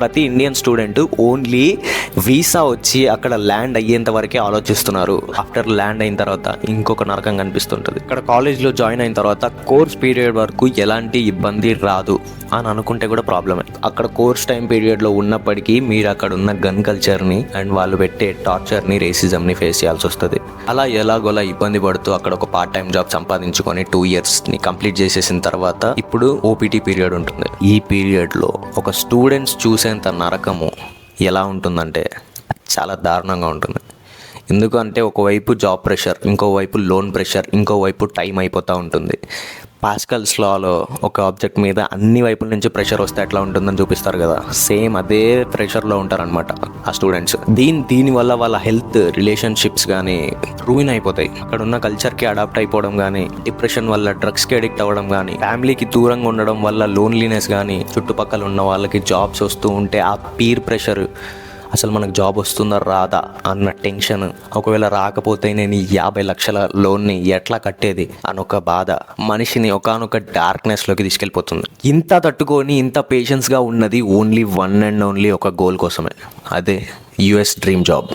ప్రతి Indian student only visa వచ్చి అక్కడ ల్యాండ్ అయ్యేంత వరకే ఆలోచిస్తున్నారు. ఆఫ్టర్ ల్యాండ్ అయిన తర్వాత ఇంకొక నరకం కనిపిస్తుంటుంది. ఇక్కడ కాలేజ్లో జాయిన్ అయిన తర్వాత కోర్స్ పీరియడ్ వరకు ఎలాంటి ఇబ్బంది రాదు అని అనుకుంటే కూడా ప్రాబ్లమే. అక్కడ కోర్స్ టైం పీరియడ్లో ఉన్నప్పటికీ మీరు అక్కడ ఉన్న గన్ కల్చర్ని అండ్ వాళ్ళు పెట్టే టార్చర్ని, రేసిజంని ఫేస్ చేయాల్సి వస్తుంది. అలా ఎలాగోలా ఇబ్బంది పడుతూ అక్కడ ఒక పార్ట్ టైం జాబ్ సంపాదించుకొని 2 yearsని కంప్లీట్ చేసేసిన తర్వాత ఇప్పుడు ఓపీటీ పీరియడ్ ఉంటుంది. ఈ పీరియడ్లో ఒక స్టూడెంట్స్ చూసేంత నరకము ఎలా ఉంటుందంటే చాలా దారుణంగా ఉంటుంది. ఎందుకంటే ఒకవైపు జాబ్ ప్రెషర్, ఇంకోవైపు లోన్ ప్రెషర్, ఇంకోవైపు టైం అయిపోతూ ఉంటుంది. పాస్కల్స్ లాలో ఒక ఆబ్జెక్ట్ మీద అన్ని వైపుల నుంచి ప్రెషర్ వస్తే ఎట్లా ఉంటుందని చూపిస్తారు కదా, సేమ్ అదే ప్రెషర్లో ఉంటారనమాట ఆ స్టూడెంట్స్. దీనివల్ల వాళ్ళ హెల్త్, రిలేషన్షిప్స్ కానీ రూయిన్ అయిపోతాయి. అక్కడ ఉన్న కల్చర్కి అడాప్ట్ అయిపోవడం కానీ, డిప్రెషన్ వల్ల డ్రగ్స్కి అడిక్ట్ అవ్వడం కానీ, ఫ్యామిలీకి దూరంగా ఉండడం వల్ల లోన్లీనెస్ కానీ, చుట్టుపక్కల ఉన్న వాళ్ళకి జాబ్స్ వస్తూ ఉంటే ఆ పీర్ ప్రెషర్, అసలు మనకు జాబ్ వస్తుందా రాదా అన్న టెన్షన్, ఒకవేళ రాకపోతే నేను 50 లక్షల లోన్ని ఎట్లా కట్టేది అనొక బాధ మనిషిని ఒకానొక డార్క్నెస్లోకి తీసుకెళ్ళిపోతుంది. ఇంత తట్టుకొని ఇంత పేషెన్స్గా ఉన్నది ఓన్లీ వన్ అండ్ ఓన్లీ ఒక గోల్ కోసమే, అదే యుఎస్ డ్రీమ్ జాబ్.